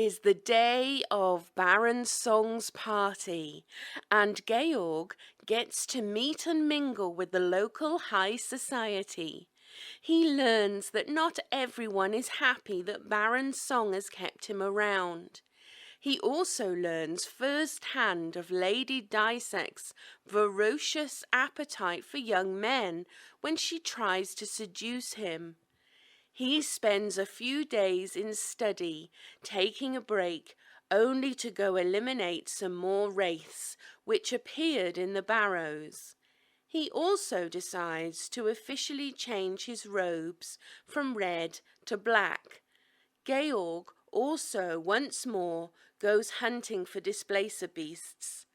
is the day of Baron Song's party, and Georg gets to meet and mingle with the local high society. He learns that not everyone is happy that Baron Song has kept him around. He also learns firsthand of Lady Dysek's ferocious appetite for young men when she tries to seduce him. He spends a few days in study, taking a break, only to go eliminate some more wraiths which appeared in the barrows. He also decides to officially change his robes from red to black. Georg also once more goes hunting for displacer beasts.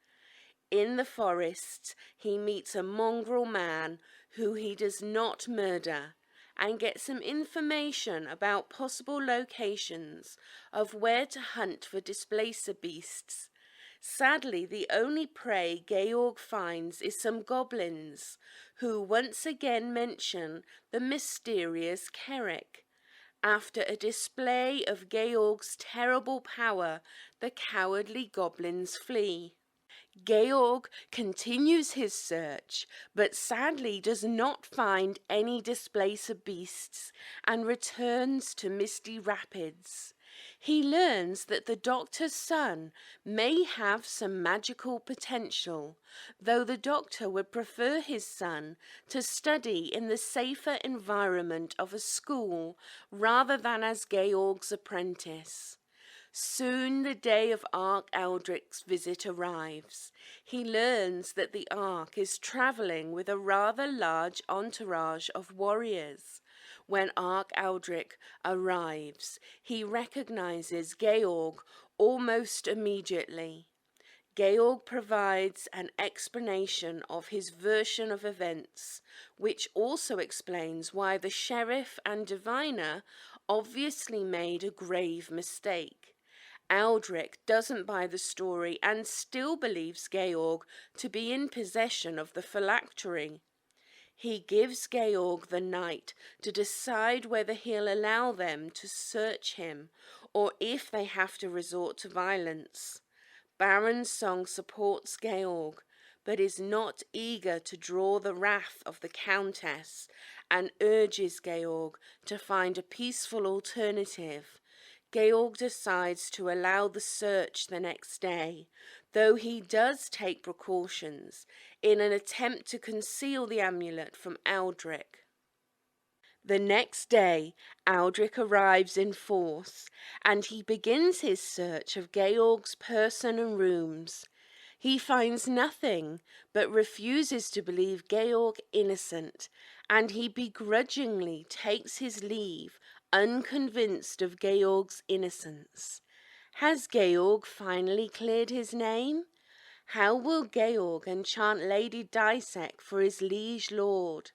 In the forests, he meets a mongrel man who he does not murder, and get some information about possible locations of where to hunt for displacer beasts. Sadly, the only prey Georg finds is some goblins, who once again mention the mysterious Kerick. After a display of Georg's terrible power, the cowardly goblins flee. Georg continues his search, but sadly does not find any displacer beasts and returns to Misty Rapids. He learns that the doctor's son may have some magical potential, though the doctor would prefer his son to study in the safer environment of a school rather than as Georg's apprentice. Soon the day of Ark Eldric's visit arrives. He learns that the Ark is travelling with a rather large entourage of warriors. When Ark Eldric arrives, he recognizes Georg almost immediately. Georg provides an explanation of his version of events, which also explains why the sheriff and diviner obviously made a grave mistake. Eldric doesn't buy the story and still believes Georg to be in possession of the phylactery. He gives Georg the night to decide whether he'll allow them to search him or if they have to resort to violence. Baron Song supports Georg, but is not eager to draw the wrath of the Countess and urges Georg to find a peaceful alternative. Georg decides to allow the search the next day, though he does take precautions in an attempt to conceal the amulet from Eldric. The next day, Eldric arrives in force, and he begins his search of Georg's person and rooms. He finds nothing, but refuses to believe Georg innocent, and he begrudgingly takes his leave, unconvinced of Georg's innocence. Has Georg finally cleared his name? How will Georg enchant Lady Dysek for his liege lord?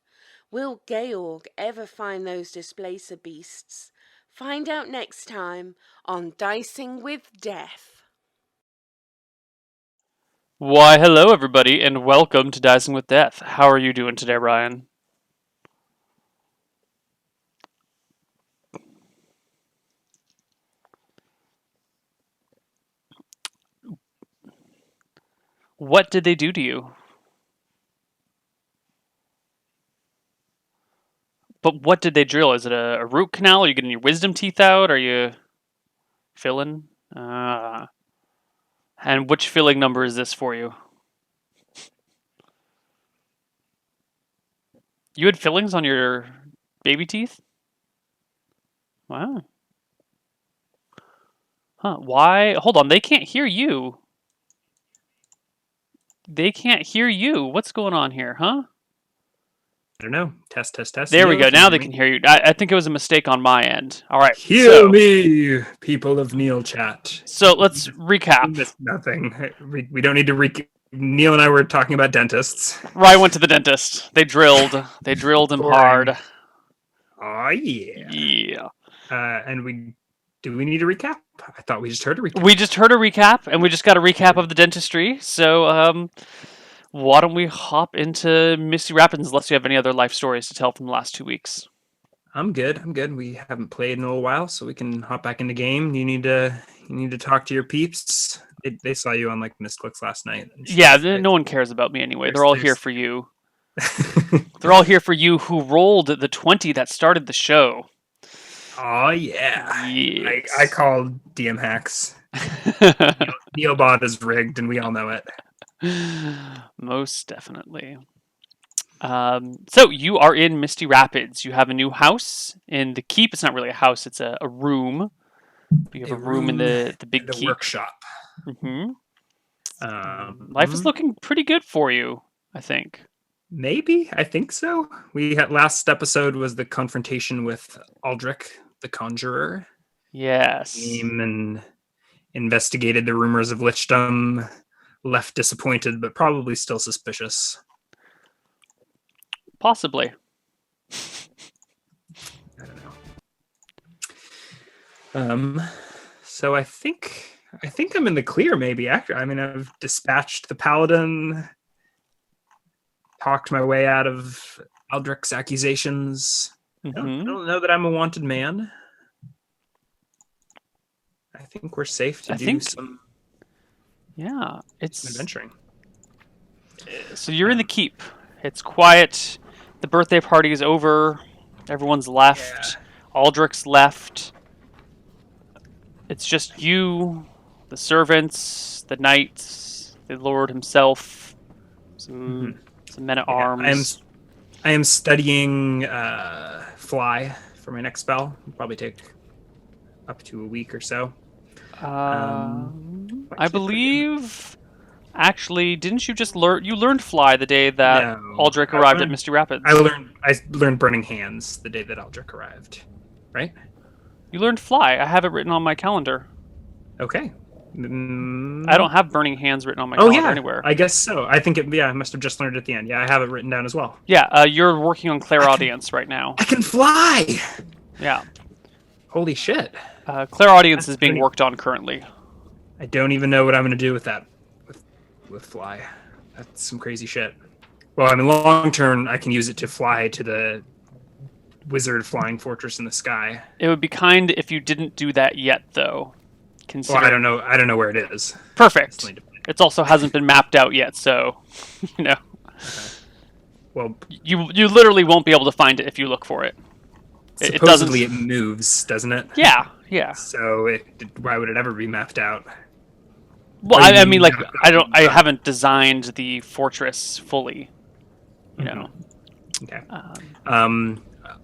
Will Georg ever find those displacer beasts? Find out next time on Dicing with Death. Why, hello everybody, and welcome to Dicing with Death. How are you doing today, Ryan? What did they do to you? But what did they drill? Is it a root canal? Are you getting your wisdom teeth out? Are you filling? And which filling number is this for you? You had fillings on your baby teeth? Wow. Huh, why? Hold on, they can't hear you. They can't hear you. What's going on here, huh? I don't know. Test. There we go. Now they can hear you. I think it was a mistake on my end. All right. Hear me, people of Neil Chat. So let's recap. We missed nothing. We don't need to Neil and I were talking about dentists. Ryan went to the dentist. They drilled. They drilled him hard. Oh yeah. Yeah. And do we need a recap? I thought we just heard a recap. We just heard a recap, and we just got a recap of the dentistry. So why don't we hop into Misty Rapids unless you have any other life stories to tell from the last 2 weeks? I'm good. I'm good. We haven't played in a little while, so we can hop back in the game. You need to talk to your peeps. They saw you on like Mistclicks last night and Yeah, stuff. no one cares about me anyway. They're There's- all there's- here for you. They're all here for you who rolled the 20 that started the show. Oh yeah. Yes. I called DM hacks. Neobot is rigged, and we all know it. Most definitely. So you are in Misty Rapids. You have a new house in the keep. It's not really a house; it's a room. You have a room in the big The keep. workshop. Hmm. Life is looking pretty good for you, I think. Maybe, I think so. We had last episode was the confrontation with Aldrich, the Conjurer. Yes. Came and investigated the rumors of lichdom. Left disappointed, but probably still suspicious. Possibly. I don't know. So I think I'm in the clear. Maybe after. I mean, I've dispatched the paladin, talked my way out of Aldrich's accusations. I Hmm. don't know that I'm a wanted man. I think we're safe to I do think- some Yeah. It's adventuring. so you're in the keep. It's quiet. The birthday party is over. Everyone's left. Aldrich's left. It's just you, the servants, the knights, the lord himself, some men at arms. I am studying fly for my next spell. It'll probably take up to a week or so. I keep believe. Actually, didn't you just learn? You learned fly the day that No, Aldrich I arrived at learned- Misty Rapids. I learned burning hands the day that Aldrich arrived. Right? You learned fly. I have it written on my calendar. Okay. I don't have burning hands written on my Oh calendar yeah, anywhere. I guess so. I think I must have just learned at the end. Yeah, I have it written down as well. Yeah, you're working on clairaudience right now. I can fly. Yeah, Holy shit! clairaudience is That's being pretty- worked on currently. I don't even know what I'm going to do with that. With fly, that's some crazy shit. Well, I mean, long term, I can use it to fly to the wizard flying fortress in the sky. It would be kind if you didn't do that yet, though. Well, Consider I don't know. I don't know where it is. perfect. Still need to- It also hasn't been mapped out yet, so you know Well, you literally won't be able to find it if you look for it. It doesn't. supposedly it moves, doesn't it? Yeah. So why would it ever be mapped out? Well, What do you I mean, like, mean? I haven't designed the fortress fully. You know. Okay.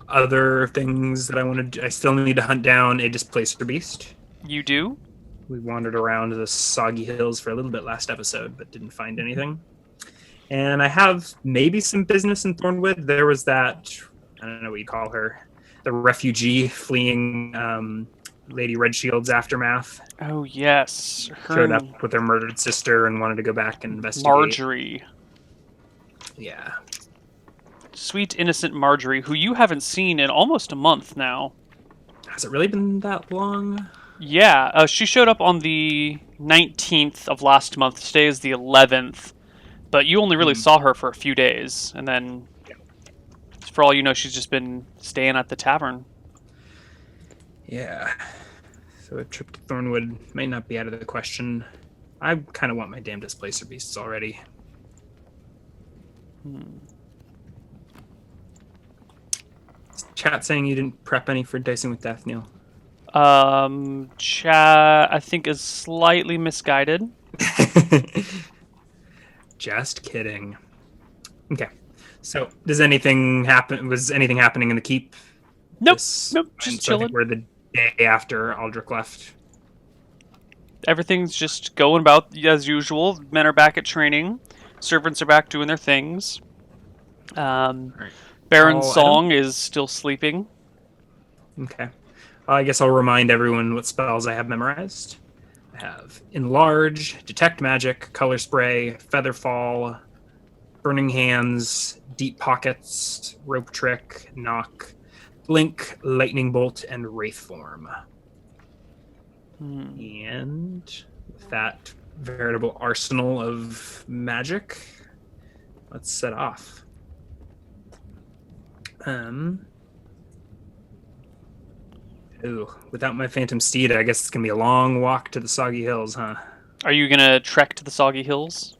Other things that I still need to hunt down a displacer beast. You do? We wandered around the soggy hills for a little bit last episode, but didn't find anything. And I have maybe some business in Thornwood. There was that, I don't know what you call her, the refugee fleeing Lady Redshield's aftermath. Oh yes, Showed up with her murdered sister and wanted to go back and investigate. Marjorie, Yeah. sweet innocent Marjorie, who you haven't seen in almost a month now. Has it really been that long? Yeah, she showed up on the 19th of last month. Today is the 11th, but you only really saw her for a few days, and then, for all you know, she's just been staying at the tavern. Yeah. So a trip to Thornwood may not be out of the question. I kind of want my damn displacer beasts already. Chat saying you didn't prep any for Dicing with Death, Neil. Chat, I think, is slightly misguided. Just kidding. Okay. So, does anything happen? Was anything happening in the keep? Nope, this- nope, and just so I think chilling. we're the day after Aldrich left. Everything's just going about as usual. Men are back at training. Servants are back doing their things. Baron Oh, I Song is still sleeping. Okay. I guess I'll remind everyone what spells I have memorized. I have Enlarge, Detect Magic, Color Spray, Feather Fall, Burning Hands, Deep Pockets, Rope Trick, Knock, Blink, Lightning Bolt, and Wraith Form. And with that veritable arsenal of magic, let's set off. Ooh, without my Phantom Steed, I guess it's gonna be a long walk to the Soggy Hills, huh? Are you gonna trek to the Soggy Hills?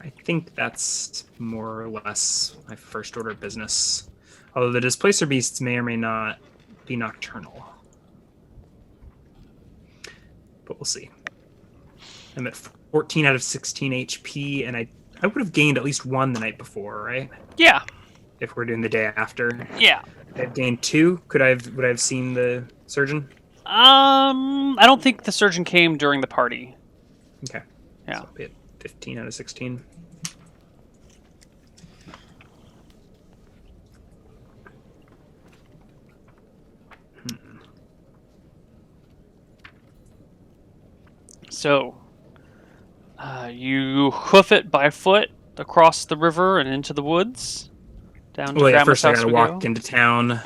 I think that's more or less my first order of business. Although the Displacer Beasts may or may not be nocturnal. But we'll see. I'm at 14 out of 16 HP, and I would have gained at least 1 the night before, right? Yeah. If we're doing the day after. Yeah. I've gained 2. Would I have seen the surgeon? I don't think the surgeon came during the party. Okay. Yeah. So I'll be at 15 out of 16. So, you hoof it by foot across the river and into the woods. Down to Well, yeah, Grandma's first I house gotta we walk go. into town.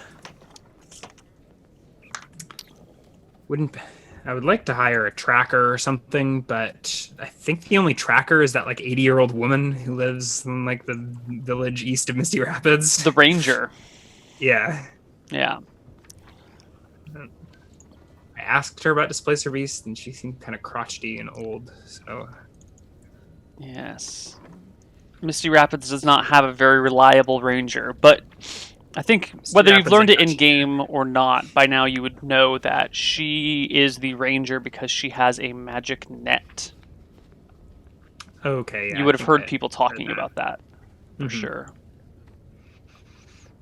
I would like to hire a tracker or something, but I think the only tracker is that like 80-year-old woman who lives in like the village east of Misty Rapids. The ranger. Yeah. Yeah. I asked her about Displacer Beast, and she seemed kind of crotchety and old. So Yes. Misty Rapids does not have a very reliable ranger, but I think whether you've Rapids learned ain't it in got game or not, by now you would know that she is the ranger because she has a magic net. okay, yeah, You would I have think heard I people heard talking that. about that for Mhm. sure.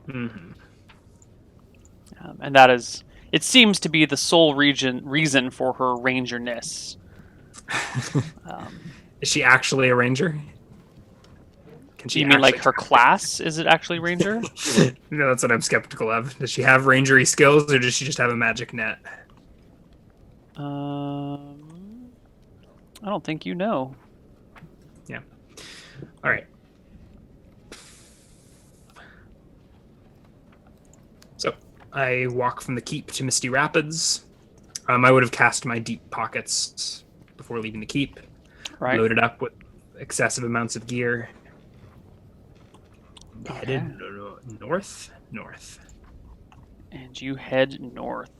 Mhm. And that is, it seems to be the sole reason for her rangerness. Is she actually a ranger? Can she? You mean like actually- her class? Is it actually ranger? No, that's what I'm skeptical of. Does she have rangery skills, or does she just have a magic net? I don't think you know. Yeah. All right. So I walk from the keep to Misty Rapids. I would have cast my deep pockets before leaving the keep. Right. Loaded up with excessive amounts of gear. Okay. Headed north. And you head north.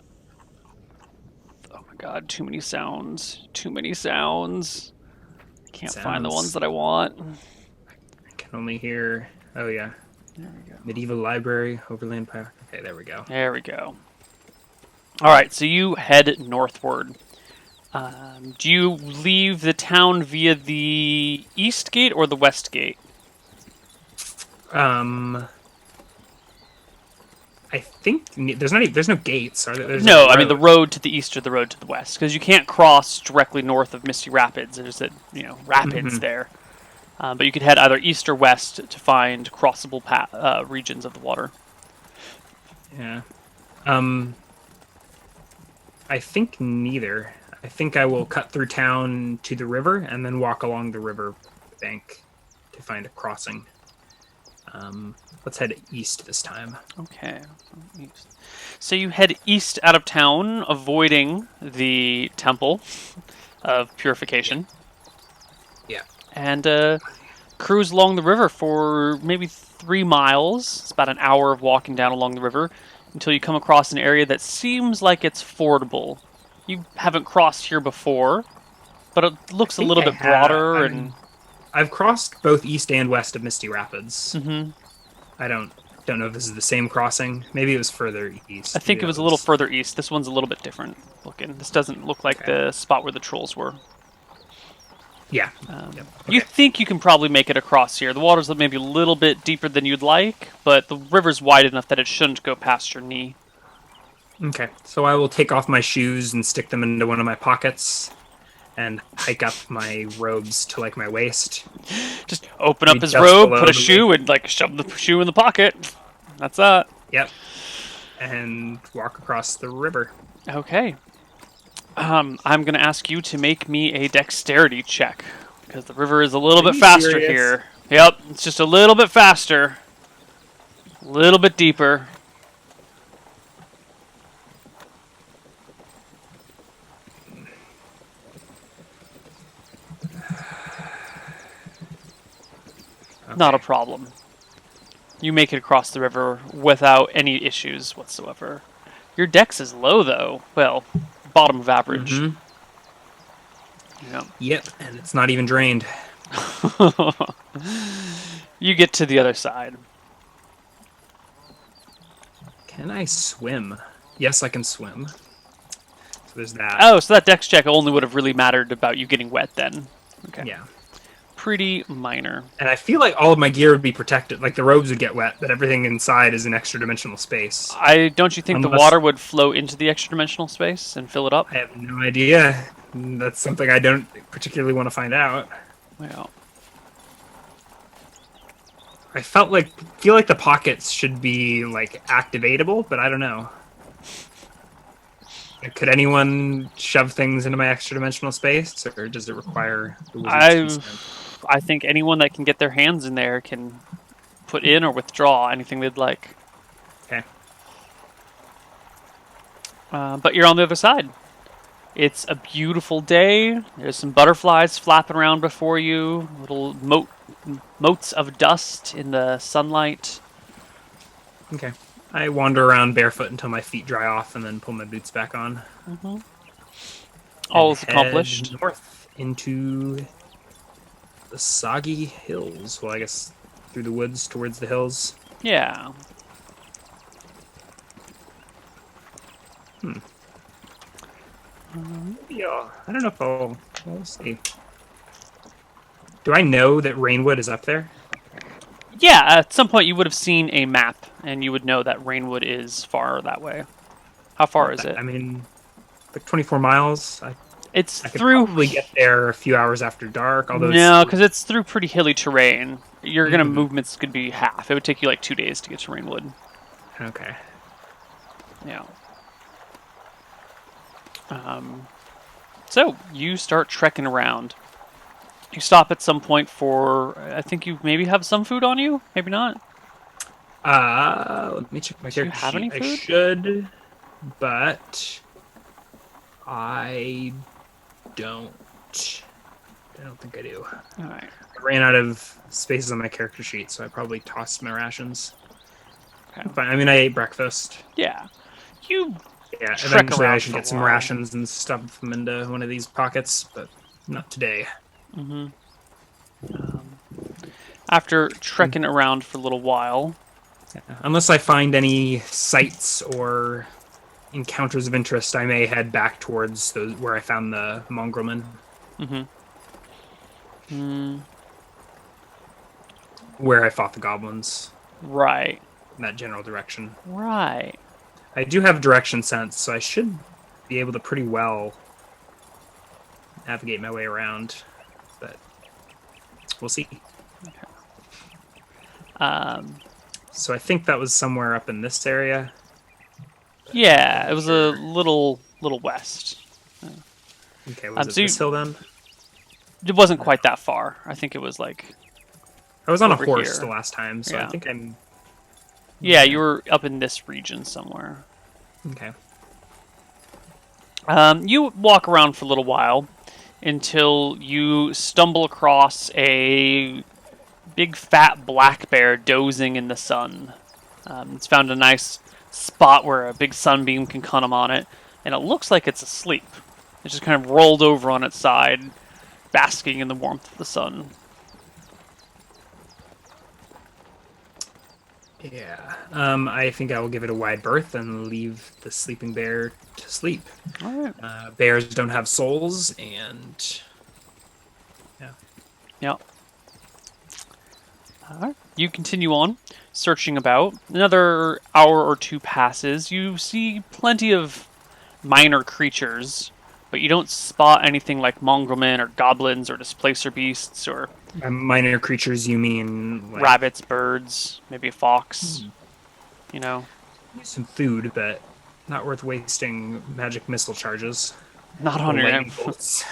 Oh my god, too many sounds. Too many sounds. Can't find the Sounds. ones that I want. I can only hear. Oh yeah. There we go. Medieval library, overland power. Okay, there we go. There we go. Alright, so you head northward. Do you leave the town via the east gate or the west gate? I think there's no gates. Are there? There's No, a I mean the road. road to the east or the road to the west, because you can't cross directly north of Misty Rapids. There's a rapids Mhm. there, but you could head either east or west to find crossable regions of the water. Yeah. I think neither. I think I will cut through town to the river and then walk along the river bank to find a crossing. Let's head east this time. Okay. So you head east out of town, avoiding the Temple of Purification. Yeah. And cruise along the river for maybe 3 miles. It's about an hour of walking down along the river until you come across an area that seems like it's fordable. You haven't crossed here before, but it looks a think little I bit have. broader and... I've crossed both east and west of Misty Rapids. Mhm. I don't know if this is the same crossing. Maybe it was further east. I think Maybe it was that a little further east. This one's a little bit different looking. This doesn't look like Okay. the spot where the trolls were. Yeah. Yep. Okay. You think you can probably make it across here. The water's maybe a little bit deeper than you'd like, but the river's wide enough that it shouldn't go past your knee. Okay. So I will take off my shoes and stick them into one of my pockets and hike up my robes to like my waist. Just open up Be his just robe, below put a the shoe, and like shove the shoe in the pocket. That's that. Yep. And walk across the river. Okay. I'm going to ask you to make me a dexterity check because the river is a little Are bit you faster serious? here. Yep, it's just a little bit faster, a little bit deeper. Not a problem. You make it across the river without any issues whatsoever. Your dex is low though. Well, bottom of average. Mhm. Yeah. Yep, and it's not even drained. You get to the other side. Can I swim? Yes, I can swim. So there's that. Oh, so that dex check only would have really mattered about you getting wet then. Okay. Yeah. Pretty minor. And I feel like all of my gear would be protected. Like the robes would get wet, but everything inside is an extra dimensional space. Don't you think the Unless- water would flow into the extra dimensional space and fill it up? I have no idea. That's something I don't particularly want to find out. Well, I feel like the pockets should be like activatable, but I don't know. Like, could anyone shove things into my extra dimensional space, or does it require the wizard's consent? I think anyone that can get their hands in there can put in or withdraw anything they'd like. Okay. But you're on the other side. It's a beautiful day. There's some butterflies flapping around before you. Little motes of dust in the sunlight. Okay. I wander around barefoot until my feet dry off, and then pull my boots back on. All is And accomplished. head north into the soggy hills. Well, I guess through the woods towards the hills. Yeah. Yeah, I don't know if we'll see. Do I know that Rainwood is up there? Yeah, at some point you would have seen a map, and you would know that Rainwood is far that way. How far is it? I mean, like 24 miles. It's I could through... probably get there a few hours after dark. Although No, it's, because it's through pretty hilly terrain. Your Mhm. movements could be half. It would take you like 2 days to get to Rainwood. okay. Yeah. So you start trekking around. You stop at some point for. I think you maybe have some food on you. Maybe not. Let me check my Do you character have sheet. any I food? should, but I don't. I don't think I do. All right. I ran out of spaces on my character sheet, so I probably tossed my rations. Okay. Fine. I mean, I ate breakfast. Yeah. You. Yeah, Trek eventually I around should for a get some while. rations and stuff them into one of these pockets, but not today. After trekking around for a little while. Unless I find any sites or encounters of interest, I may head back towards those where I found the mongrelman. Where I fought the goblins. Right. In that general direction. Right. I do have direction sense, so I should be able to pretty well navigate my way around. But we'll see. So I think that was somewhere up in this area. Yeah, it was a little west. Okay, was it so you- this hill then? It wasn't quite that far. I think it was like. I was on a over horse here. the last time, so Yeah. I think I'm... Yeah, you were up in this region somewhere. Okay. You walk around for a little while until you stumble across a big fat black bear dozing in the sun. It's found a nice spot where a big sunbeam can come on it, and it looks like it's asleep. It's just kind of rolled over on its side, basking in the warmth of the sun. Yeah. I think I will give it a wide berth and leave the sleeping bear to sleep. All right. Bears don't have souls, and... Yeah. Yep. Alright. You continue on, searching about. Another hour or two passes. You see plenty of minor creatures, but you don't spot anything like mongrelmen or goblins or displacer beasts or Minor creatures, you mean... Like, rabbits, birds, maybe a fox. You know, some food, but not worth wasting magic missile charges. not Or on your lightning bolts.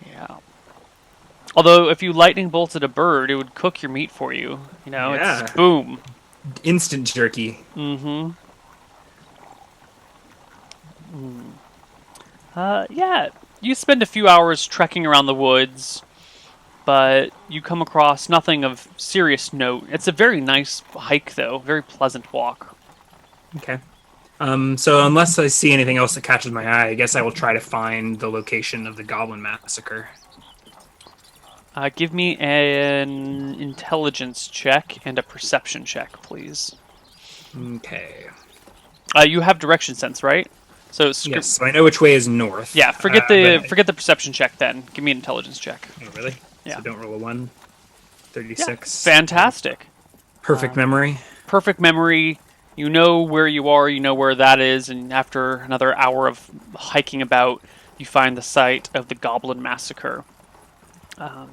Yeah. Although, if you lightning bolted a bird, it would cook your meat for you. You know, Yeah. it's boom. Instant jerky. Mm-hmm. Yeah. You spend a few hours trekking around the woods. but you come across nothing of serious note. It's a very nice hike, though. Very pleasant walk. Okay. So unless I see anything else that catches my eye, I guess I will try to find the location of the Goblin Massacre. Give me an intelligence check and a perception check, please. Okay. You have direction sense, right? So Yes, so I know which way is north. Yeah, forget the perception check then. Give me an intelligence check. Oh, really? Yeah. So don't roll a 1. Yeah, 36. fantastic. Perfect memory. Perfect memory. You know where you are, you know where that is, and after another hour of hiking about, you find the site of the Goblin Massacre.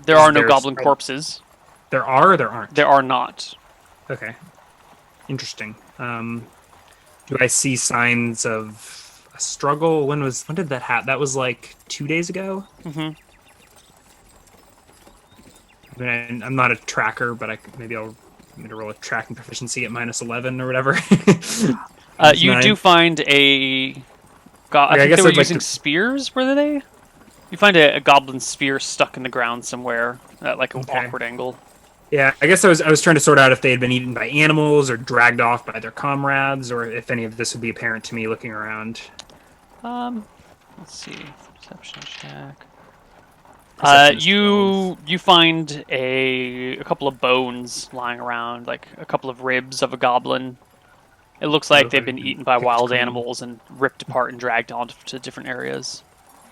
There are no goblin corpses. There are or there aren't? There are not. Okay. Interesting. Do I see signs of a struggle? When did that happen? That was like 2 days ago? Mm-hmm. I mean, I'm not a tracker, but maybe I'll roll a tracking proficiency at -11 or whatever. You do find I think they were using spears, were they? You find a goblin spear stuck in the ground somewhere at like an awkward angle. Yeah, I guess I was trying to sort out if they had been eaten by animals or dragged off by their comrades, or if any of this would be apparent to me looking around. Let's see. Perception check. You find a couple of bones lying around, like a couple of ribs of a goblin. It looks like they've been eaten by wild animals and ripped apart and dragged on to different areas.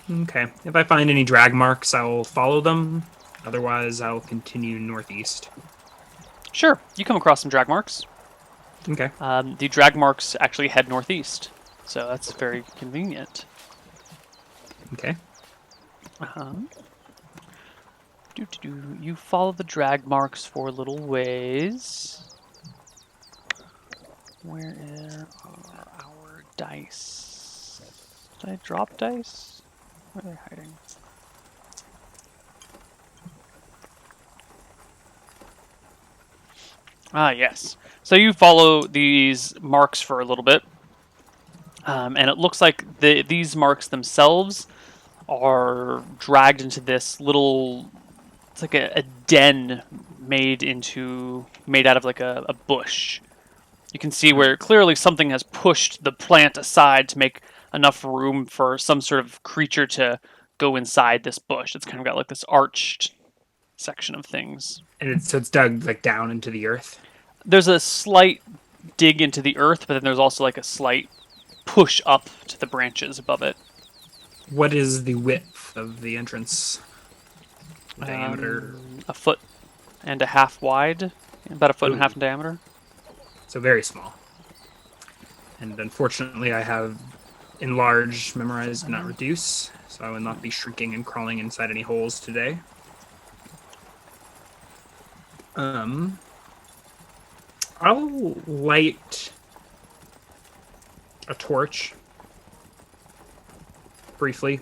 Okay. If I find any drag marks, I will follow them. Otherwise, I'll continue northeast. Sure. You come across some drag marks. Okay. The drag marks actually head northeast, so that's very convenient. Okay. You follow the drag marks for a little ways. Where are our dice? Did I drop dice? Where are they hiding? Ah, yes. So you follow these marks for a little bit, and it looks like these marks themselves are dragged into this little. It's like a den made out of like a bush. You can see where clearly something has pushed the plant aside to make enough room for some sort of creature to go inside this bush. It's kind of got like this arched section of things. And so it's dug like down into the earth? There's a slight dig into the earth, but then there's also like a slight push up to the branches above it. What is the width of the entrance? Diameter? 1.5 feet wide, about 1.5 feet in diameter. So very small. And unfortunately, I have enlarge, memorize, not reduce, so I will not be shrinking and crawling inside any holes today. I'll light a torch briefly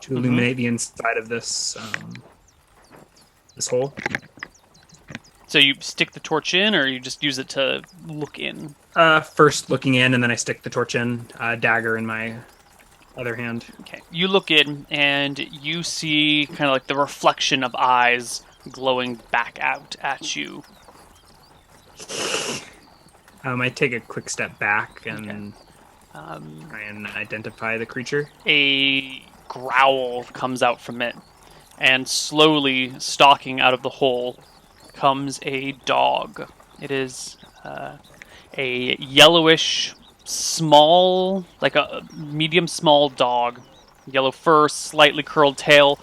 to illuminate the inside of this this hole. So you stick the torch in, or you just use it to look in? First looking in, and then I stick the torch in, dagger in my other hand. Okay. You look in, and you see kind of like the reflection of eyes glowing back out at you. I take a quick step back and try and identify the creature. A growl comes out from it, and slowly stalking out of the hole comes a dog. It is a yellowish, small, like a medium small dog. Yellow fur, slightly curled tail,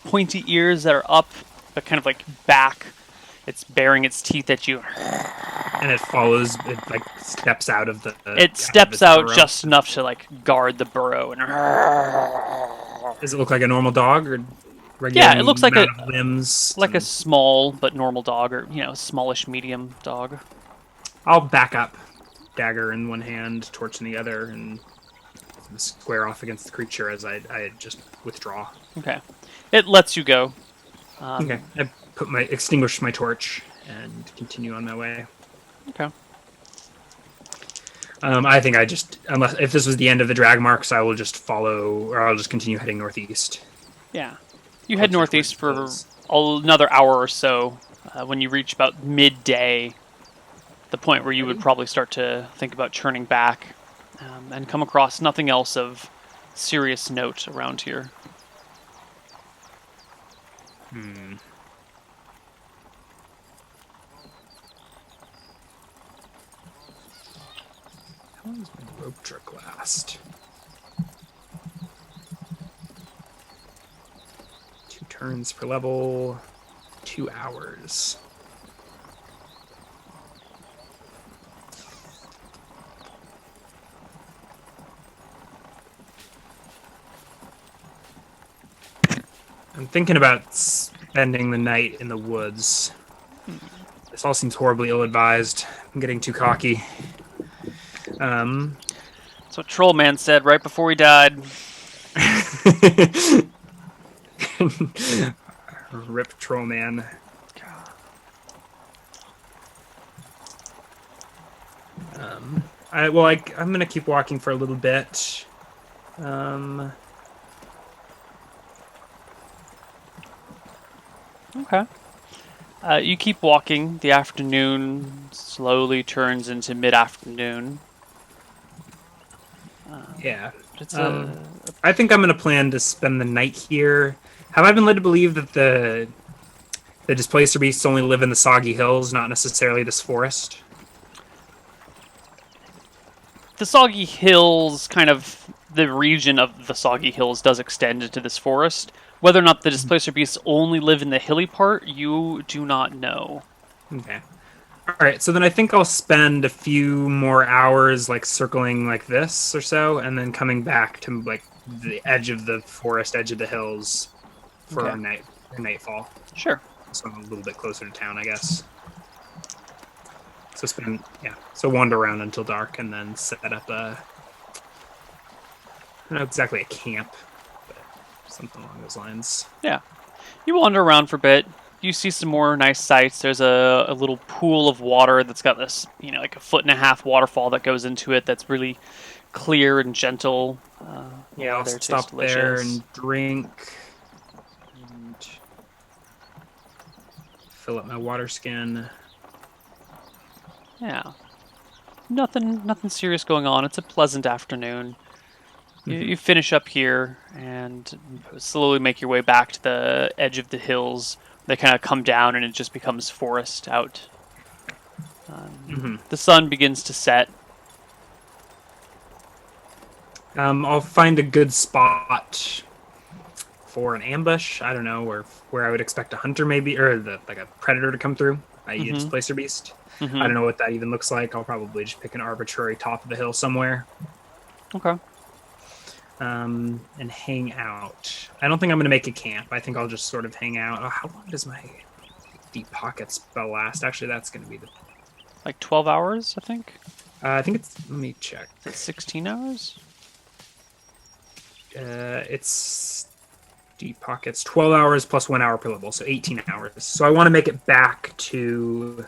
pointy ears that are up, but kind of like back. It's baring its teeth at you. And it follows, it like steps out of the... It steps out just enough to like guard the burrow. And does it look like a normal dog, or regular? Yeah, it looks like limbs, like a small but normal dog, or smallish medium dog. I'll back up, dagger in one hand, torch in the other, and square off against the creature as I just withdraw. Okay, it lets you go. Okay, I extinguish my torch and continue on my way. Okay. I think unless if this was the end of the drag marks, I will just follow, or I'll just continue heading northeast. Yeah, you head northeast for another hour or so when you reach about midday, the point where you would probably start to think about churning back and come across nothing else of serious note around here. How long does my rope trick last? 2 turns per level, 2 hours. I'm thinking about spending the night in the woods. This all seems horribly ill-advised. I'm getting too cocky. That's what Trollman said right before he died. Rip Trollman. I'm gonna keep walking for a little bit. Okay. You keep walking. The afternoon slowly turns into mid-afternoon. Yeah. It's I think I'm gonna plan to spend the night here. Have I been led to believe that the displacer beasts only live in the soggy hills, not necessarily this forest? the Soggy Hills, kind of the region of the Soggy Hills does extend into this forest. Whether or not the Displacer Beasts only live in the hilly part, you do not know. Okay. All right, so then I think I'll spend a few more hours like circling like this or so, and then coming back to like the edge of the forest, edge of the hills for Okay. nightfall. Sure. So I'm a little bit closer to town, I guess. So wander around until dark, and then set up I don't know exactly a camp, but something along those lines. Yeah. You wander around for a bit. You see some more nice sights. There's a little pool of water that's got this, like a 1.5-foot waterfall that goes into it that's really clear and gentle. Yeah, I'll There stop tastes there delicious. and drink and fill up my water skin. Yeah. Nothing serious going on. It's a pleasant afternoon. You finish up here and slowly make your way back to the edge of the hills. They kind of come down and it just becomes forest out. The sun begins to set. I'll find a good spot for an ambush. I don't know where I would expect a hunter maybe, or like a predator to come through, i.e. a displacer beast. I don't know what that even looks like. I'll probably just pick an arbitrary top of the hill somewhere. Okay. And hang out. I don't think I'm going to make a camp. I think I'll just sort of hang out. Oh, how long does my deep pocket spell last? Actually, that's going to be the... Like 12 hours, I think. I think it's... Let me check. Is it 16 hours? It's deep pockets. 12 hours plus 1 hour per level, so 18 hours. So I want to make it back to...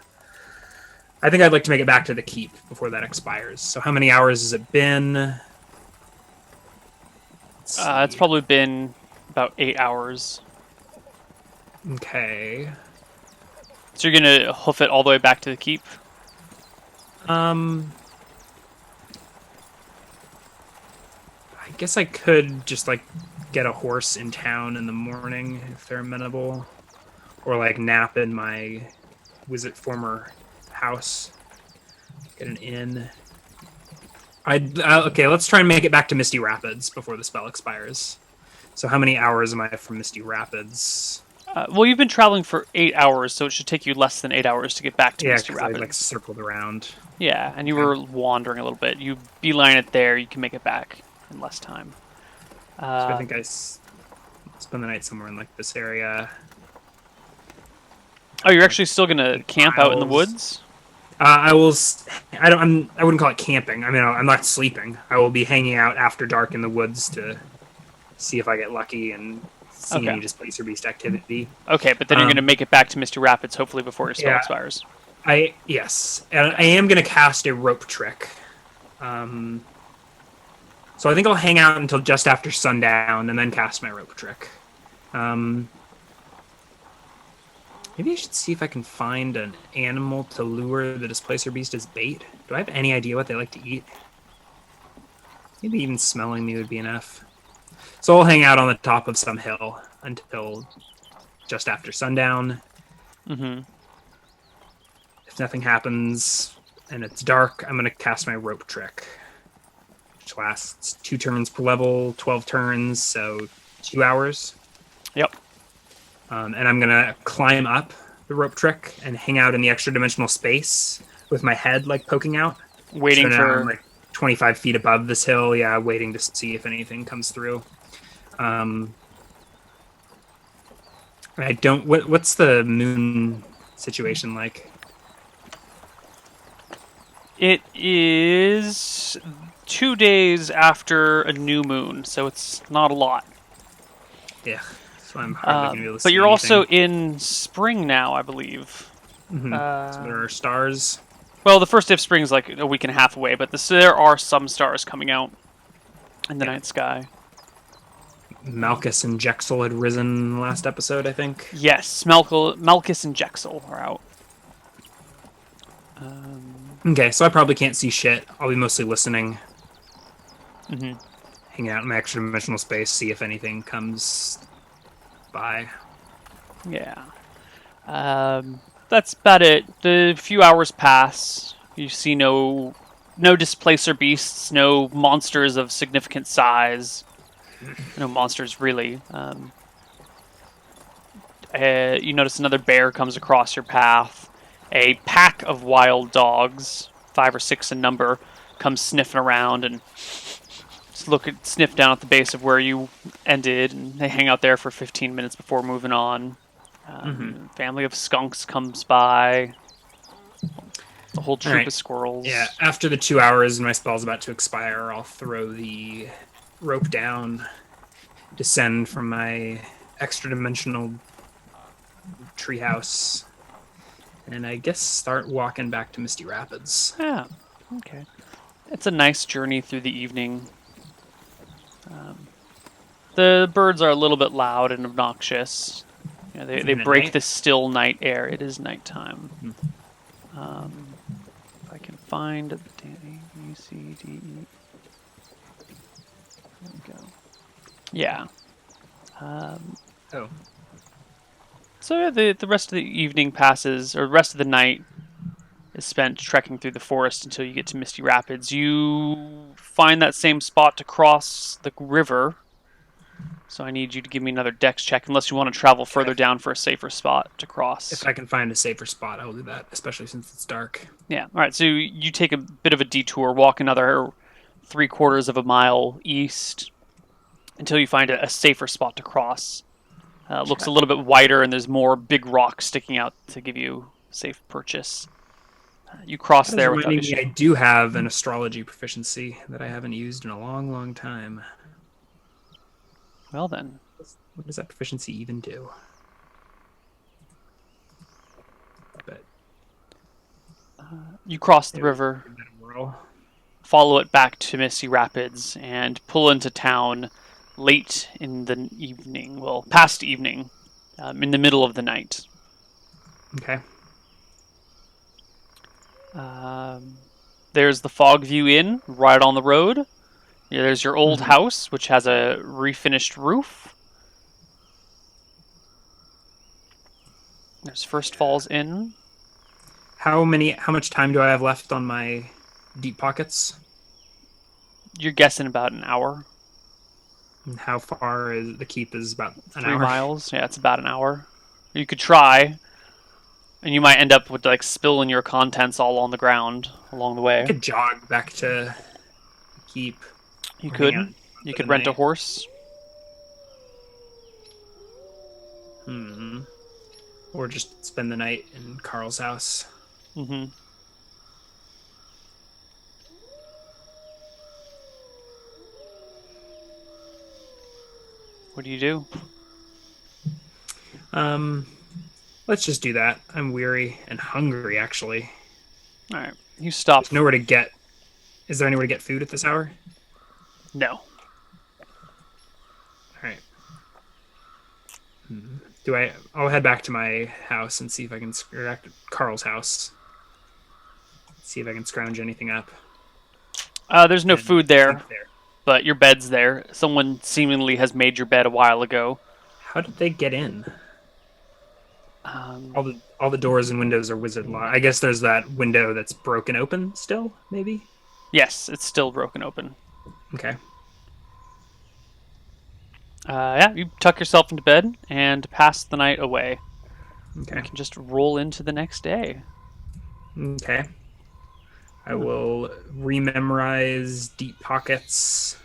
I think I'd like to make it back to the keep before that expires. So how many hours has it been? It's probably been about 8 hours. Okay. So you're going to hoof it all the way back to the keep? I guess I could just like get a horse in town in the morning if they're amenable, or like nap in my former house. Get an inn. Okay, let's try and make it back to Misty Rapids before the spell expires. So how many hours am I from Misty Rapids? Well, you've been traveling for 8 hours, so it should take you less than 8 hours to get back to Yeah, Misty because I Rapids. like circled around. Yeah, and you were wandering a little bit. You beeline it there, you can make it back in less time. So I think I spend the night somewhere in like this area. Oh, you're actually still gonna camp out in the miles. woods? I wouldn't call it camping. I mean, I'm not sleeping. I will be hanging out after dark in the woods to see if I get lucky and see any displacer beast activity. Okay, but then you're gonna make it back to Misty Rapids, hopefully before your spell yeah. expires. Yes, and I am going to cast a rope trick. So I think I'll hang out until just after sundown and then cast my rope trick. Maybe I should see if I can find an animal to lure the displacer beast as bait. Do I have any idea what they like to eat? Maybe even smelling me would be enough. So I'll hang out on the top of some hill until just after sundown. Mm-hmm. If nothing happens and it's dark, I'm going to cast my rope trick, which lasts 2 turns per level, 12 turns, so 2 hours. Yep. And I'm going to climb up the rope trick and hang out in the extra dimensional space with my head like poking out. Waiting So now for I'm like 25 feet above this hill, yeah, waiting to see if anything comes through. I don't. What's the moon situation like? It is 2 days after a new moon, so it's not a lot. Yeah, so I'm hardly gonna be able to see But you're also anything. in spring now, I believe. So there are stars. Well, the first day of spring is like a week and a half away, but there are some stars coming out in the Yeah. night sky. Malchus and Jexel had risen last episode, I think. Yes, Malchus and Jexel are out. Okay, so I probably can't see shit. I'll be mostly listening, Mhm. hanging out in my extra dimensional space, see if anything comes by. Yeah. That's about it. The few hours pass. You see no displacer beasts, no monsters of significant size. No monsters really. You notice another bear comes across your path. A pack of wild dogs, 5 or 6 in number, comes sniffing around and sniff down at the base of where you ended, and they hang out there for 15 minutes before moving on. Family of skunks comes by. A whole troop Alright. of squirrels. Yeah, after the 2 hours and my spell's about to expire, I'll throw the rope down, descend from my extra dimensional treehouse, and I guess start walking back to Misty Rapids. Yeah. Okay. It's a nice journey through the evening. The birds are a little bit loud and obnoxious. You know, they Isn't it break night? the still night air. It is nighttime. If I can find the A-B-C-D-E. There we go. Yeah. Oh, So yeah, the rest of the evening passes, or the rest of the night is spent trekking through the forest until you get to Misty Rapids. You find that same spot to cross the river. So I need you to give me another dex check, unless you want to travel further down for a safer spot to cross. if I can find a safer spot, I'll do that, especially since it's dark. Yeah. All right. So you take a bit of a detour, walk another 3/4 of a mile east until you find a safer spot to cross. It looks a little bit wider, and there's more big rocks sticking out to give you safe purchase. You cross there without Reminding issue. me, I do have an astrology proficiency that I haven't used in a long, long time. Well then, What does that proficiency even do? But you cross the river, whirl. follow it back to Misty Rapids, and pull into town late in the evening. Well, past evening, in the middle of the night. Okay. There's the Fogview Inn right on the road. Yeah, there's your old house, which has a refinished roof. There's First Falls Inn. How much time do I have left on my deep pockets? You're guessing about an hour. And how far is the keep? Is about an 3 hour. miles. Yeah, it's about an hour. You could try, and you might end up with like spilling your contents all on the ground along the way. I could jog back to the keep. You or could. hang out You for could the rent a night. horse. Or just spend the night in Carl's house. Mm-hmm. What do you do? Let's just do that. I'm weary and hungry, actually. All right. You stop. There's nowhere to get. Is there anywhere to get food at this hour? No. All right. I'll head back to my house and see if I can or back to Carl's house. See if I can scrounge anything up. There's no and food there, sleep there. but your bed's there. Someone seemingly has made your bed a while ago. How did they get in? Um, All the doors and windows are wizard locked. I guess there's that window that's broken open still, maybe? yes, it's still broken open. Okay. Yeah, you tuck yourself into bed and pass the night away. Okay. You can just roll into the next day. Okay. I will rememorize Deep Pockets.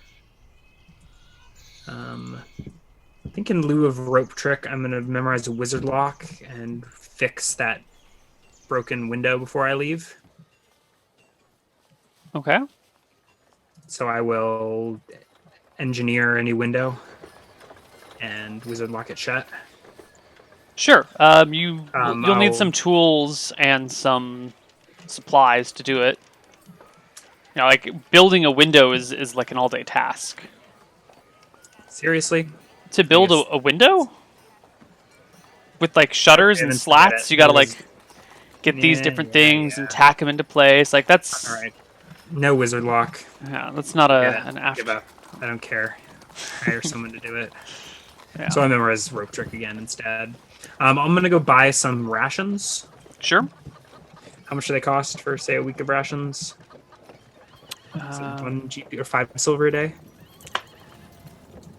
I think in lieu of Rope Trick, I'm going to memorize a Wizard Lock and fix that broken window before I leave. Okay. So I will engineer any window and Wizard Lock it shut. Sure. You'll need I'll- some tools and some supplies to do it. You know, like building a window is like an all-day task. Seriously? To build Yes. a window with like shutters I and haven't slats, tried it. you gotta It like was- get these Yeah, different yeah, things yeah. and tack them into place. Like that's All right. No Wizard Lock. yeah, that's not Yeah, an give after. up. I don't care. Hire someone to do it. Yeah. So I memorize Rope Trick again instead. I'm going to go buy some rations. Sure. How much do they cost for, say, a week of rations? Is it 1 GP or 5 silver a day?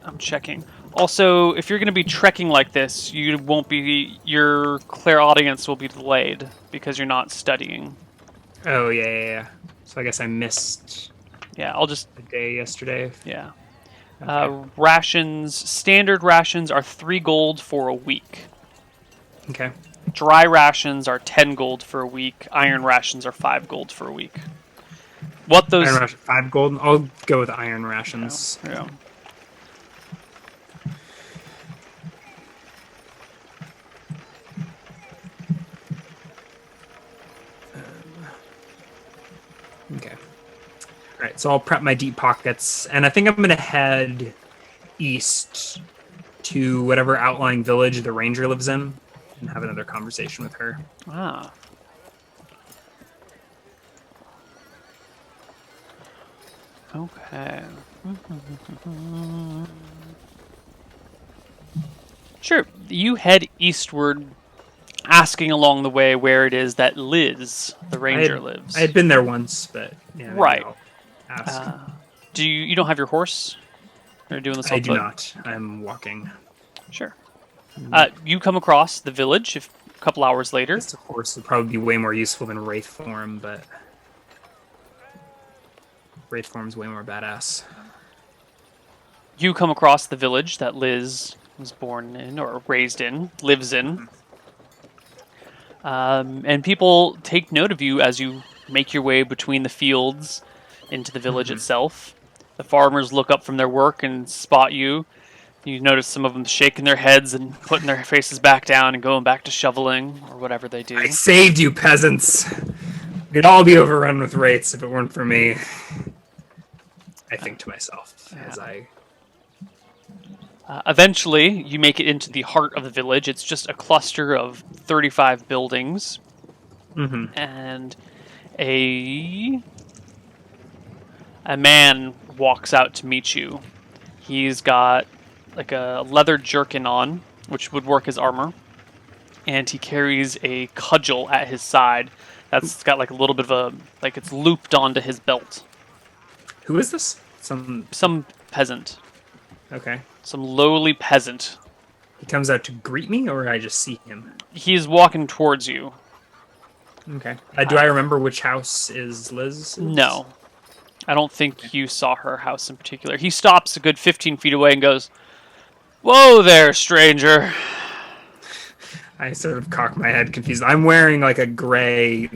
I'm checking. Also, if you're going to be trekking like this, you won't be your clairaudience will be delayed because you're not studying. Oh, yeah. So I guess I missed Yeah, I'll just a day yesterday. yeah. Okay. Rations, standard rations are 3 gold for a week. Okay. Dry rations are 10 gold for a week. Iron rations are 5 gold for a week. What those Iron ration, 5 gold. I'll go with iron rations. yeah. Okay. All right, so I'll prep my deep pockets, and I think I'm going to head east to whatever outlying village the ranger lives in and have another conversation with her. Ah. Okay. Sure. You head eastward, asking along the way where it is that Liz, the ranger, lives. I had been there once, but yeah, maybe Right. I'll ask. Do you don't have your horse? You're doing this on I do foot? not. I'm walking. Sure. You come across the village a couple hours later. This horse would probably be way more useful than wraith form, but wraith form's way more badass. You come across the village that Liz was born in or raised in, lives in. And people take note of you as you make your way between the fields into the village itself. The farmers look up from their work and spot you. You notice some of them shaking their heads and putting their faces back down and going back to shoveling or whatever they do. I saved you, peasants. We'd all be overrun with wraiths if it weren't for me. I think to myself as I. Eventually, you make it into the heart of the village. It's just a cluster of 35 buildings. And a man walks out to meet you. He's got like a leather jerkin on, which would work as armor. And he carries a cudgel at his side that's got like a little bit of a, like it's looped onto his belt. Who is this? Some peasant. Okay. Some lowly peasant. He comes out to greet me, or I just see him? He's walking towards you. Okay. Do I remember which house is Liz's? No. I don't think you saw her house in particular. He stops a good 15 feet away and goes, "Whoa there, stranger." I sort of cock my head confused. I'm wearing like that gray,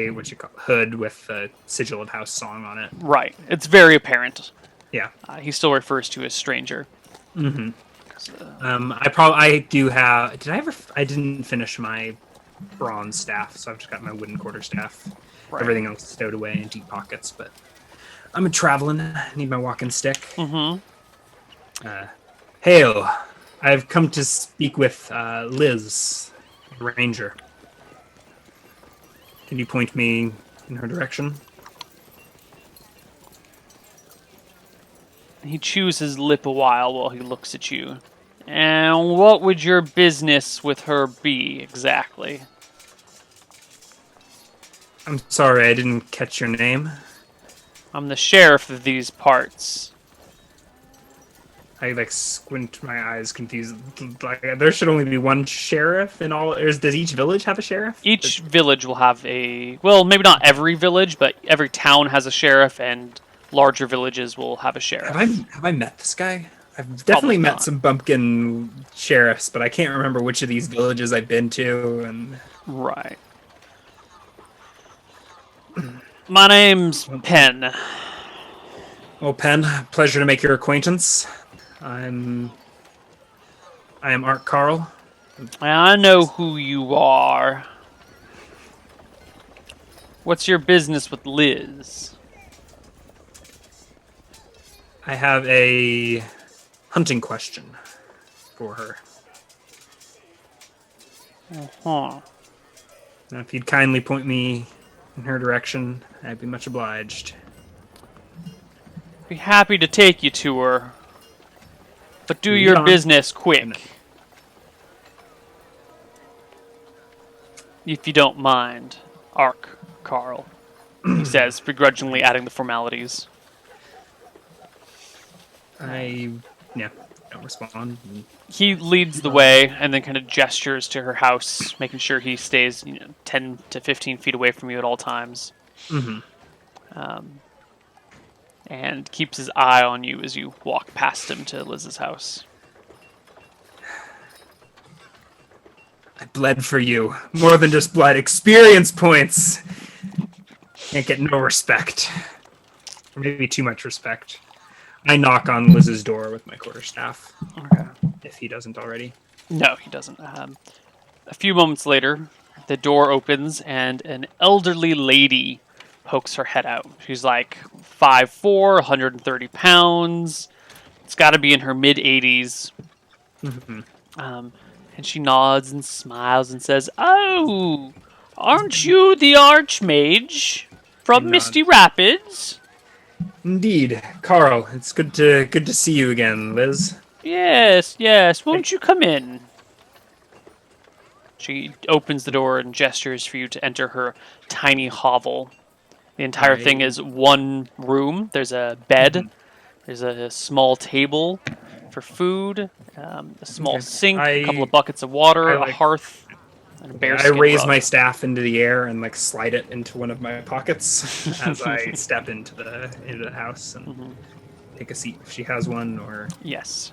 what you call hood with the Sigil of House song on it. Right. It's very apparent. Yeah. He still refers to as stranger. I do have. I didn't finish my bronze staff, so I've just got my wooden quarterstaff. Right. Everything else stowed away in deep pockets, but I'm traveling. I need my walking stick. Mm-hmm. Hail, I've come to speak with Liz, the ranger. Can you point me in her direction? He chews his lip a while he looks at you. And what would your business with her be, exactly? I'm sorry, I didn't catch your name. I'm the sheriff of these parts. I squint my eyes, confused. Like, there should only be one sheriff in all. Does each village have a sheriff? Each village will have a... Well, maybe not every village, but every town has a sheriff, and larger villages will have a sheriff. Have I met this guy? I've definitely met some bumpkin sheriffs, but I can't remember which of these villages I've been to. And Right. My name's Penn. well, Penn, pleasure to make your acquaintance. I am Art Carl. I know who you are. What's your business with Liz? I have a hunting question for her. Huh. Now, if you'd kindly point me in her direction, I'd be much obliged. Be happy to take you to her. But do Lead your on. business quick. If you don't mind. Ark, Carl. He says, begrudgingly adding the formalities. Don't respond. He leads the way and then kind of gestures to her house, making sure he stays 10 to 15 feet away from you at all times. Mm-hmm. And keeps his eye on you as you walk past him to Liz's house. I bled for you. More than just blood. Experience points! Can't get no respect. Or maybe too much respect. I knock on Liz's door with my quarterstaff. Okay. If he doesn't already. No, he doesn't. A few moments later, the door opens and an elderly lady pokes her head out. She's like 5'4", 130 pounds. It's got to be in her mid-80s. Mm-hmm. And she nods and smiles and says, "Oh, aren't you the Archmage from I nod. Misty Rapids?" Indeed. Carl, it's good to see you again, Liz. Yes, yes. Won't you come in? She opens the door and gestures for you to enter her tiny hovel. The entire thing is one room. There's a bed. There's a small table for food, a small sink, a couple of buckets of water, a hearth, and a bearskin I raise rug. my staff into the air and slide it into one of my pockets as I step into the house and take a seat if she has one. Or Yes.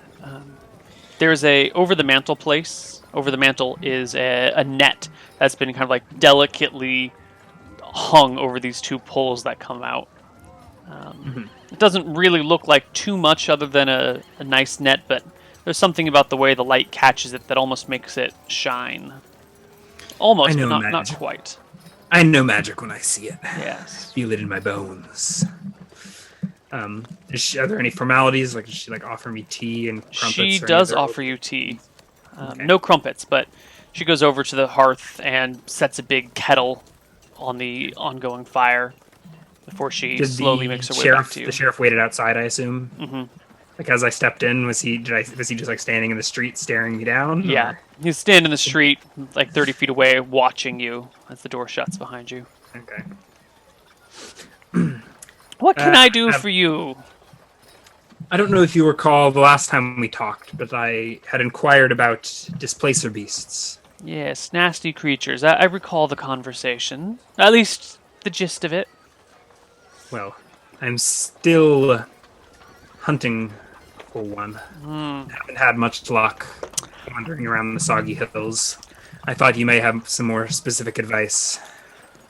There's over the mantle is a net that's been kind of delicately hung over these two poles that come out. It doesn't really look like too much other than a nice net, but there's something about the way the light catches it that almost makes it shine. Almost, but not quite. I know magic when I see it. Yes. Feel it in my bones. Are there any formalities? Does she offer me tea and crumpets? She does offer you tea. Okay. No crumpets, but she goes over to the hearth and sets a big kettle on the ongoing fire before she slowly makes her way back to you. The sheriff waited outside, I assume. Mm-hmm. As I stepped in, was he just standing in the street staring me down? Yeah, he's standing in the street 30 feet away, watching you as the door shuts behind you. Okay. What can I do for you? I don't know if you recall the last time we talked, but I had inquired about displacer beasts. Yes, nasty creatures. I recall the conversation. At least the gist of it. Well, I'm still hunting for one. Haven't had much luck wandering around the soggy hills. I thought you may have some more specific advice.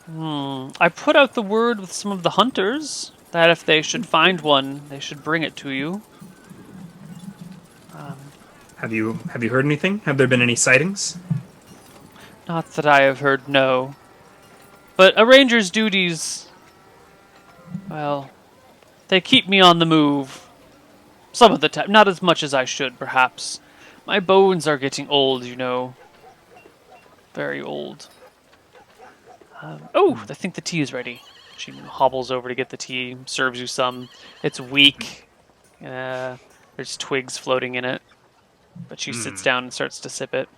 I put out the word with some of the hunters that if they should find one, they should bring it to you. Have you heard anything? Have there been any sightings? Not that I have heard, no. But a ranger's duties, well, they keep me on the move. Some of the time, not as much as I should, perhaps. My bones are getting old, you know. Very old. Oh, I think the tea is ready. She hobbles over to get the tea, serves you some. It's weak. There's twigs floating in it. But she sits down and starts to sip it.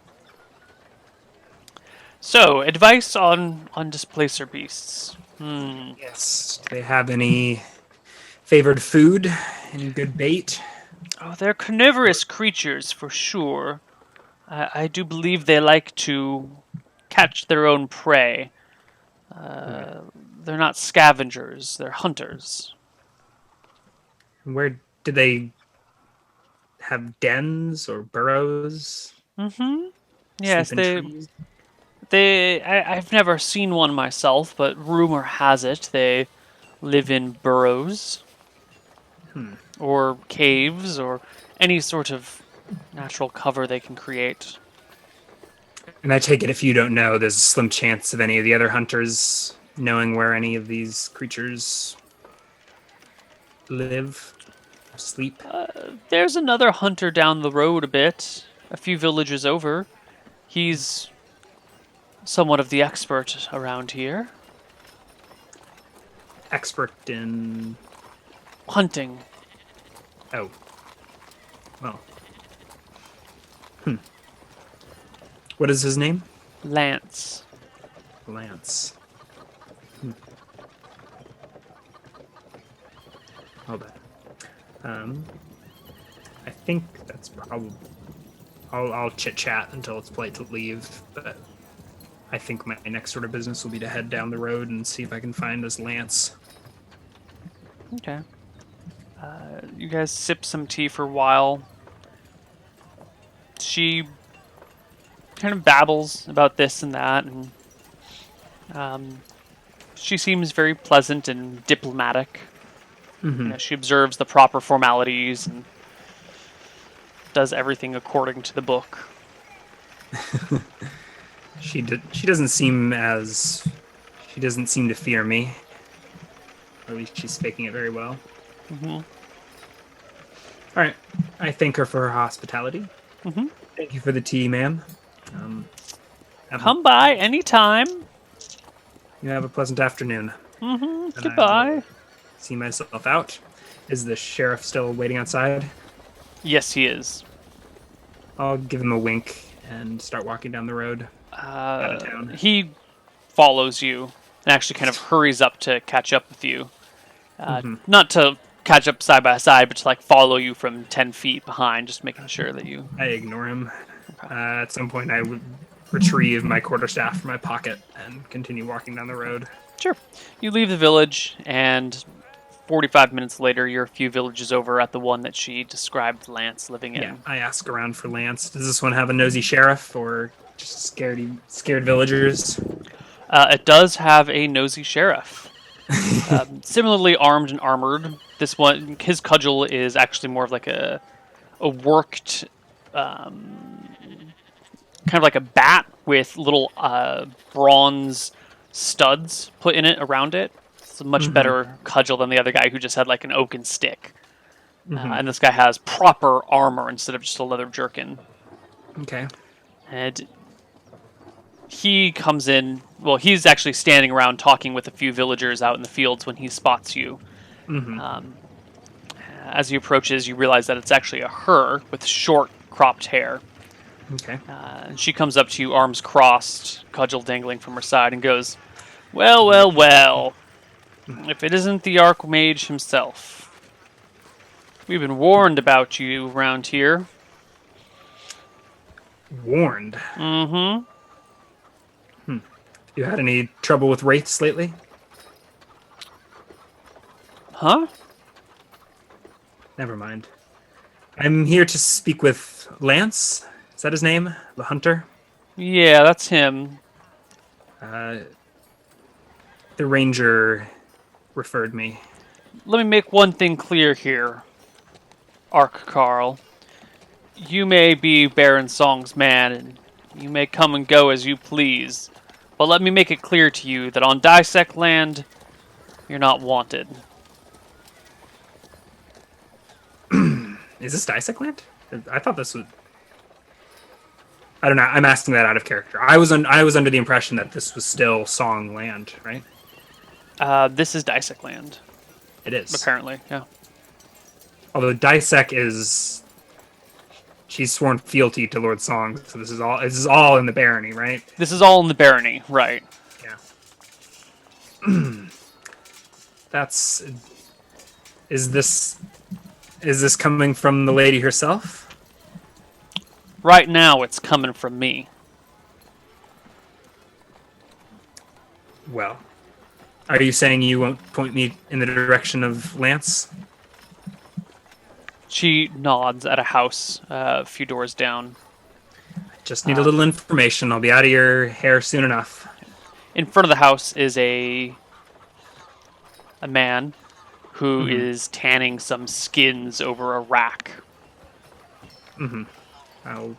So, advice on displacer beasts. Yes. Do they have any favored food? Any good bait? Oh, they're carnivorous creatures for sure. I do believe they like to catch their own prey. They're not scavengers, they're hunters. Where do they have dens or burrows? Yes, Sleep in trees? I've never seen one myself, but rumor has it they live in burrows or caves or any sort of natural cover they can create. And I take it if you don't know, there's a slim chance of any of the other hunters knowing where any of these creatures live, sleep. There's another hunter down the road a bit, a few villages over. He's somewhat of the expert around here. Expert in. Hunting. Oh. Well. What is his name? Lance. Lance. Hold on. I think that's probably. I'll chit chat until it's polite to leave, but I think my next order of business will be to head down the road and see if I can find this Lance. Okay. You guys sip some tea for a while. She kind of babbles about this and that, and she seems very pleasant and diplomatic. You know, she observes the proper formalities and does everything according to the book. She doesn't seem as. She doesn't seem to fear me. Or at least she's faking it very well. All right. I thank her for her hospitality. Thank you for the tea, ma'am. Come by anytime. You have a pleasant afternoon. And I Goodbye. will see myself out. Is the sheriff still waiting outside? Yes, he is. I'll give him a wink and start walking down the road out of town. He follows you and actually kind of hurries up to catch up with you. Not to catch up side by side, but to like follow you from 10 feet behind, just making sure that you... I ignore him. At some point, I would retrieve my quarterstaff from my pocket and continue walking down the road. Sure. You leave the village, and 45 minutes later, you're a few villages over at the one that she described Lance living in. Yeah, I ask around for Lance. Does this one have a nosy sheriff or just scared villagers? It does have a nosy sheriff. Similarly armed and armored. This one, his cudgel is actually more of like a worked, kind of like a bat with little bronze studs put in it around it. It's a much better cudgel than the other guy who just had like an oaken stick. And this guy has proper armor instead of just a leather jerkin. Okay. And he comes in. Well, he's actually standing around talking with a few villagers out in the fields when he spots you. As he approaches, you realize that it's actually a her with short, cropped hair. Okay. And she comes up to you, arms crossed, cudgel dangling from her side, and goes, "Well, well, well. If it isn't the Archmage himself. We've been warned about you around here." Warned. Mm-hmm. You had any trouble with wraiths lately? Huh? Never mind. I'm here to speak with Lance. Is that his name? The hunter? Yeah, that's him. The ranger referred me. Let me make one thing clear here, Ark Carl. You may be Baron Song's man, and you may come and go as you please. But let me make it clear to you that on Dissect Land, you're not wanted. Is this Dissect Land? I thought this was... I don't know. I'm asking that out of character. I was under the impression that this was still Song land, right? This is Dysek land, It is. apparently. Yeah. Although Dysek is, she's sworn fealty to Lord Song, so this is all in the barony, right? This is all in the barony, right? Yeah. That's. Is this coming from the lady herself? Right now, it's coming from me. Well, are you saying you won't point me in the direction of Lance? She nods at a house a few doors down. Just need a little information. I'll be out of your hair soon enough. In front of the house is a man who is tanning some skins over a rack. I'll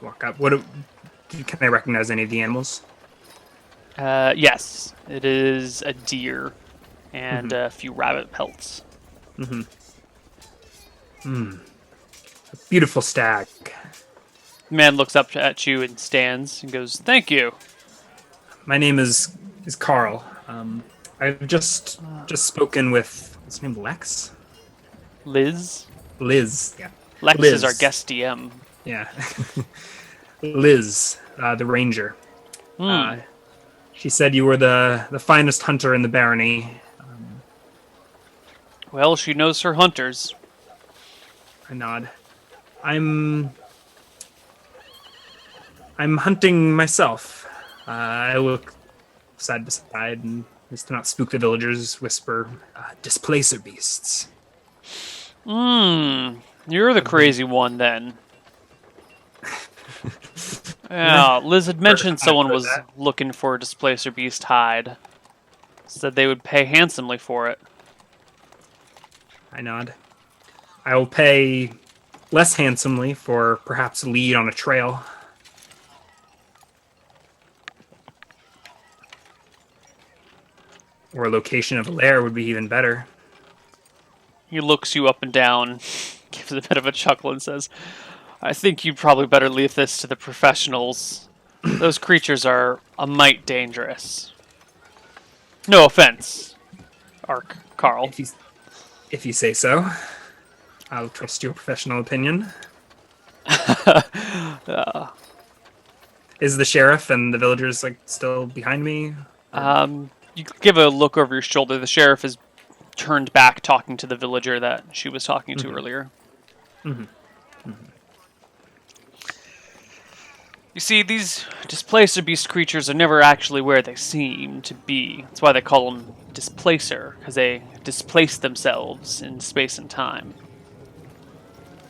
walk up. Can I recognize any of the animals? Yes, it is a deer and a few rabbit pelts. Beautiful stag. The man looks up at you and stands and goes, "Thank you." My name is Carl. I've just spoken with what's his name, Lex? Liz? Liz. Yeah. Lex Liz. is our guest DM. Yeah. Liz, the ranger. She said you were the finest hunter in the barony. Well, she knows her hunters. I nod. I'm hunting myself. I look side by side and, just to not spook the villagers, whisper, displacer beasts. You're the crazy one then. Yeah, Liz had mentioned someone was looking for a displacer beast hide. Said they would pay handsomely for it. I nod. I will pay less handsomely for perhaps a lead on a trail. Or a location of a lair would be even better. He looks you up and down, gives a bit of a chuckle and says, "I think you'd probably better leave this to the professionals. Those creatures are a mite dangerous." No offense, Carl. If you say so. I'll trust your professional opinion. Is the sheriff and the villagers still behind me? You give a look over your shoulder. The sheriff is turned back talking to the villager that she was talking to earlier. You see, these displacer beast creatures are never actually where they seem to be. That's why they call them displacer, because they displace themselves in space and time.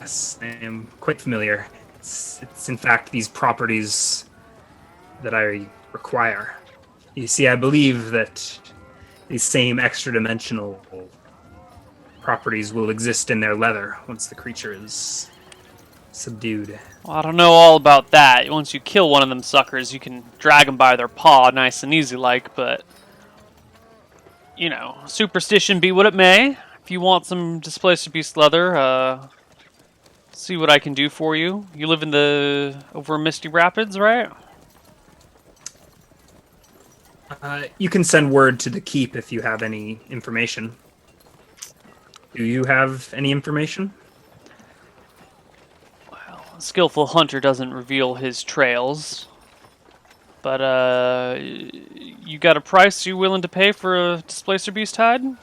Yes, I am quite familiar. It's in fact these properties that I require. You see, I believe that these same extra-dimensional properties will exist in their leather once the creature is subdued. Well, I don't know all about that. Once you kill one of them suckers, you can drag them by their paw nice and easy like, but superstition be what it may. If you want some displacer beast leather, see what I can do for you. You live over in Misty Rapids, right? You can send word to the keep if you have any information. Do you have any information? Well, a skillful hunter doesn't reveal his trails. But, you got a price you willing to pay for a displacer beast hide? I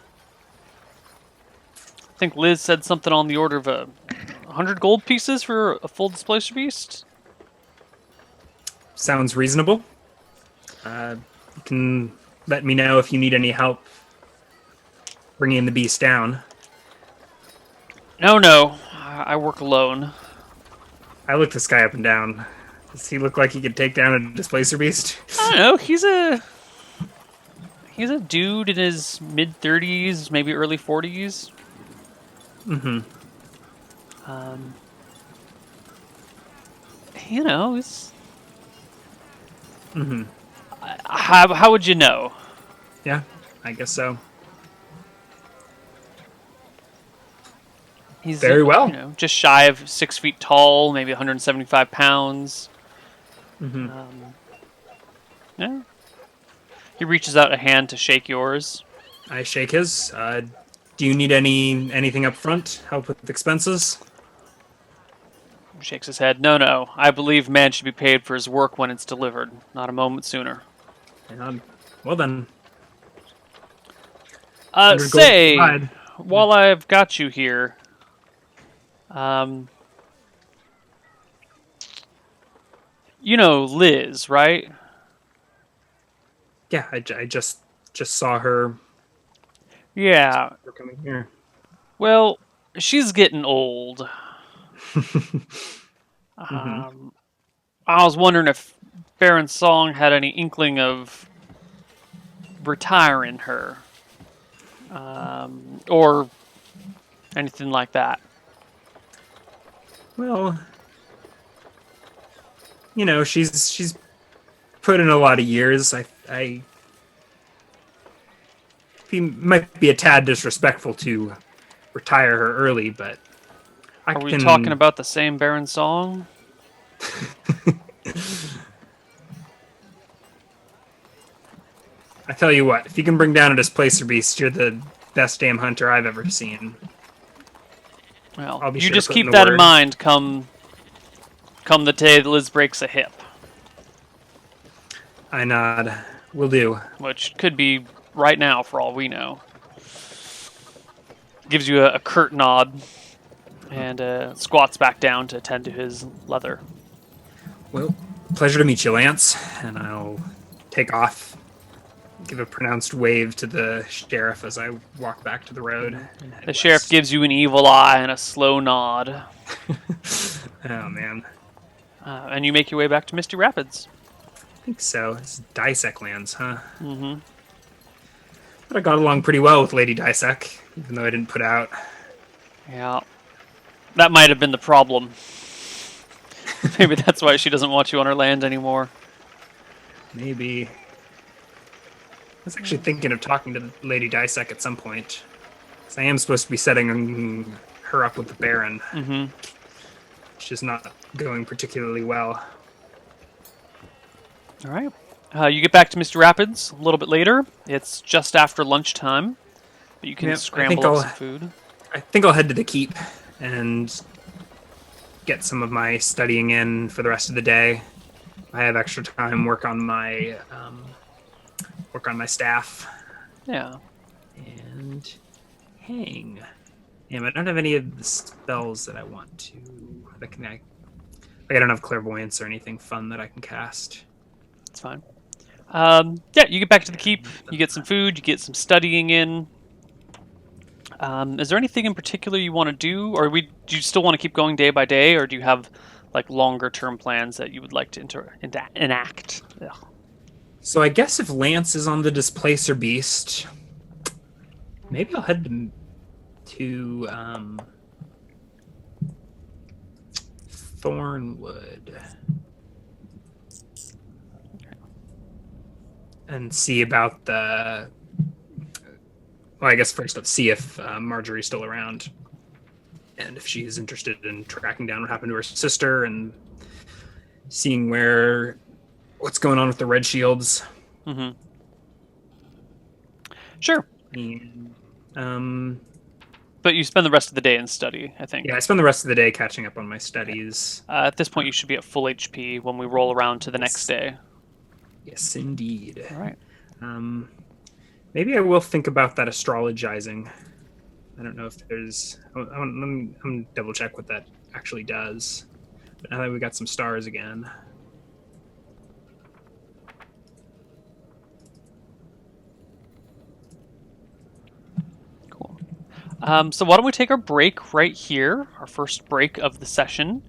think Liz said something on the order of 100 gold pieces for a full displacer beast. Sounds reasonable. You can let me know if you need any help bringing the beast down. No. I work alone. I look this guy up and down. Does he look like he could take down a displacer beast? I don't know. He's a dude in his mid-30s, maybe early 40s. He's... How would you know? Yeah, I guess so. He's very well. Just shy of 6 feet tall, maybe 175 pounds. Hmm. Yeah. He reaches out a hand to shake yours. I shake his. Do you need anything up front? Help with expenses? Shakes his head. No, no. I believe man should be paid for his work when it's delivered, not a moment sooner. Well then, 100 gold Say, provide. while I've got you here, you know Liz, right? Yeah, I just saw her. Yeah. We're coming here. Well, she's getting old. Hmm. I was wondering if Baron Song had any inkling of retiring her, or anything like that. Well, she's put in a lot of years. I he might be a tad disrespectful to retire her early, but I Are we can. talking about the same Baron Song? I tell you what, if you can bring down a displacer beast, you're the best damn hunter I've ever seen. Well, I'll be you sure to just put in keep the that in word. mind come the day that Liz breaks a hip, I nod. Will do. which could be right now for all we know. Gives you a curt nod and squats back down to tend to his leather. Well, pleasure to meet you, Lance. And I'll take off, give a pronounced wave to the sheriff as I walk back to the road. And head The sheriff west. gives you an evil eye and a slow nod, Oh man, and you make your way back to Misty Rapids. I think so. It's Dissect lands, huh? Mm-hmm. But I got along pretty well with Lady Dissect, even though I didn't put out. Yeah, that might have been the problem. Maybe that's why she doesn't want you on her land anymore. Maybe. I was actually thinking of talking to Lady Dissect at some point. 'Cause I am supposed to be setting her up with the Baron, Mm-hmm. which is not going particularly well. All right. You get back to Misty Rapids a little bit later. It's just after lunchtime, but you can Yep, scramble up some food. I think I'll head to the keep and get some of my studying in for the rest of the day. I have extra time work on my staff Yeah. and hang. Damn, I don't have any of the spells that I want to. That can I don't have clairvoyance or anything fun that I can cast. It's fine. Yeah, you get back to the keep. You get some food. You get some studying in. Is there anything in particular you want to do, or do you still want to keep going day by day, or do you have like longer term plans that you would like to enact? Ugh. So I guess if Lance is on the Displacer Beast, maybe I'll head to Thornwood and see about the. Well, I guess first let's see if Marjorie's still around, and if she's interested in tracking down what happened to her sister and seeing what's going on with the Red Shields. Mm-hmm. Sure. And, but you spend the rest of the day in study, I think. yeah, I spend the rest of the day catching up on my studies. At this point, you should be at full HP when we roll around to the next day. Yes, indeed. All right. Maybe I will think about that astrologizing. I don't know if there's. I'm double check what that actually does. But now that we got some stars again. Cool. So why don't we take our break right here, our first break of the session,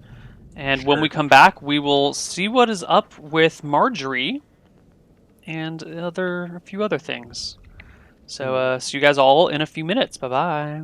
and when we come back, we will see what is up with Marjorie and a few other things. So see you guys all in a few minutes. Bye bye.